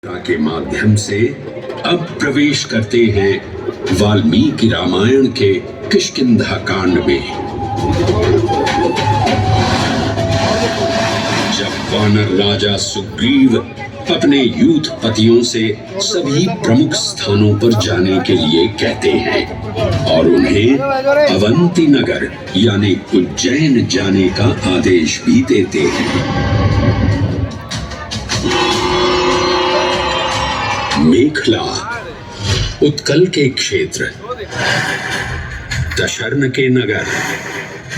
के माध्यम से अब प्रवेश करते हैं वाल्मीकि रामायण के किष्किंधा कांड में। जब वानर राजा सुग्रीव अपने यूथपतियों से सभी प्रमुख स्थानों पर जाने के लिए कहते हैं और उन्हें अवंती नगर यानी उज्जैन जाने का आदेश भी देते हैं। मेखला उत्कल के क्षेत्र, दशर्न के नगर,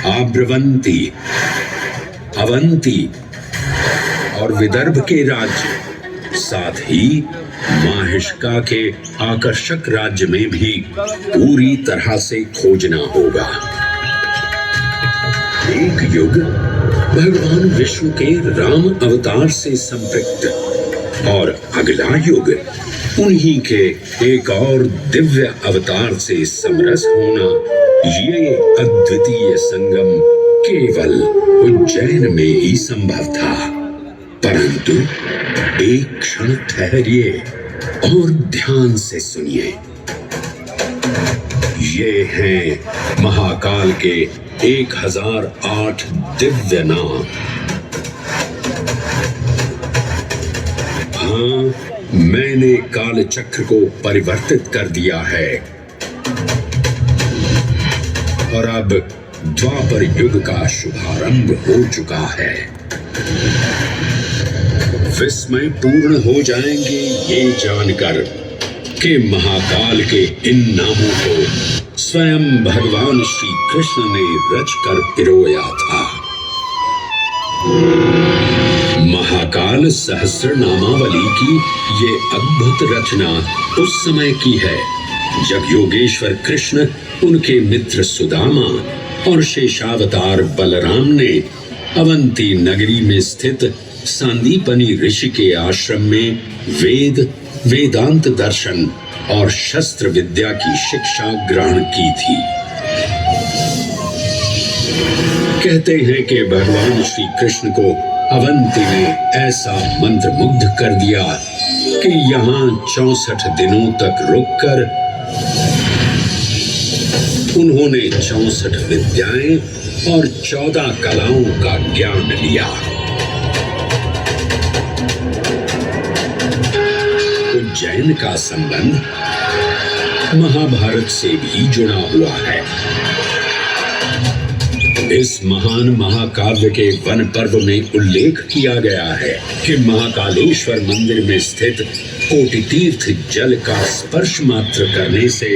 आब्रवंती, अवंती और विदर्भ के राज्य, साथ ही माहिष्का के आकर्षक राज्य में भी पूरी तरह से खोजना होगा। एक युग भगवान विष्णु के राम अवतार से संपृक्त और अगला युग उन्हीं के एक और दिव्य अवतार से समरस होना, ये अद्वितीय संगम केवल उज्जैन में ही संभव था। परंतु एक क्षण ठहरिए और ध्यान से सुनिए। ये हैं महाकाल के 1008 दिव्य नाम। हाँ, मैंने काल चक्र को परिवर्तित कर दिया है और अब द्वापर युग का शुभारंभ हो चुका है। विस्मय पूर्ण हो जाएंगे ये जानकर कि महाकाल के इन नामों को स्वयं भगवान श्री कृष्ण ने रचकर पिरोया था। महाकाल सहस्र नामावली की ये अद्भुत रचना उस समय की है जब योगेश्वर कृष्ण, उनके मित्र सुदामा और शेषावतार बलराम ने अवंती नगरी में स्थित सांदीपनी ऋषि के आश्रम में वेदांत दर्शन और शस्त्र विद्या की शिक्षा ग्रहण की थी। कहते हैं कि भगवान श्री कृष्ण को अवंती ने ऐसा मंत्र मुग्ध कर दिया कि यहाँ 64 दिनों तक रुककर उन्होंने 64 विद्याएं और 14 कलाओं का ज्ञान लिया। उज्जैन का संबंध महाभारत से भी जुड़ा हुआ है। इस महान महाकाव्य के वन पर्व में उल्लेख किया गया है कि महाकालेश्वर मंदिर में स्थित कोटि तीर्थ जल का स्पर्श मात्र करने से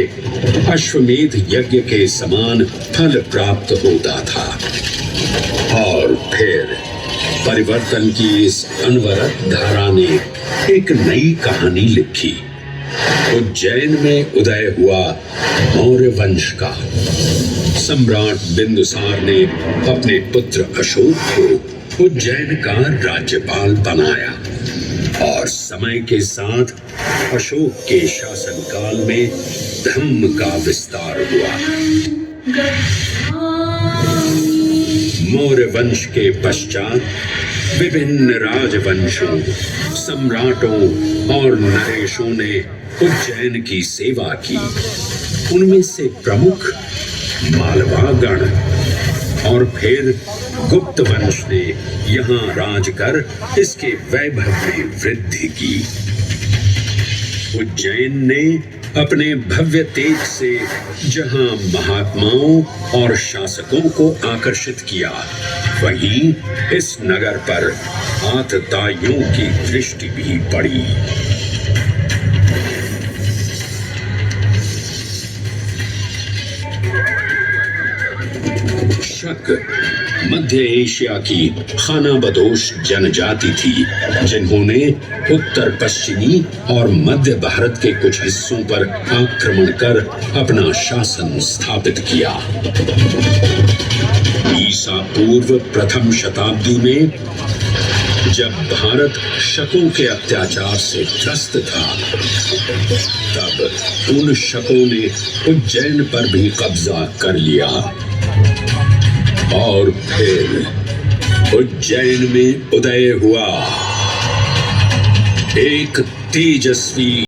अश्वमेध यज्ञ के समान फल प्राप्त होता था। और फिर परिवर्तन की इस अनवरत धारा ने एक नई कहानी लिखी। उज्जैन में उदय हुआ मौर्य वंश का। सम्राट बिंदुसार ने अपने पुत्र अशोक को उज्जैन का राज्यपाल बनाया और समय के साथ अशोक के शासनकाल में धम्म का विस्तार हुआ। मौर्य वंश के पश्चात विभिन्न राजवंशों, सम्राटों और नरेशों ने उज्जैन की सेवा की। उनमें से प्रमुख मालवागण और फिर गुप्त वंश ने यहाँ राज कर इसके वैभव में वृद्धि की। उज्जैन ने अपने भव्य तेज से जहाँ महात्माओं और शासकों को आकर्षित किया, वहीं इस नगर पर आतताइयों की दृष्टि भी पड़ी। शक मध्य एशिया की खानाबदोश जनजाति थी जिन्होंने उत्तर पश्चिमी और मध्य भारत के कुछ हिस्सों पर आक्रमण कर अपना शासन स्थापित किया। ईसा पूर्व प्रथम शताब्दी में जब भारत शकों के अत्याचार से त्रस्त था, तब उन शकों ने उज्जैन पर भी कब्जा कर लिया और फिर उज्जैन में उदय हुआ एक तेजस्वी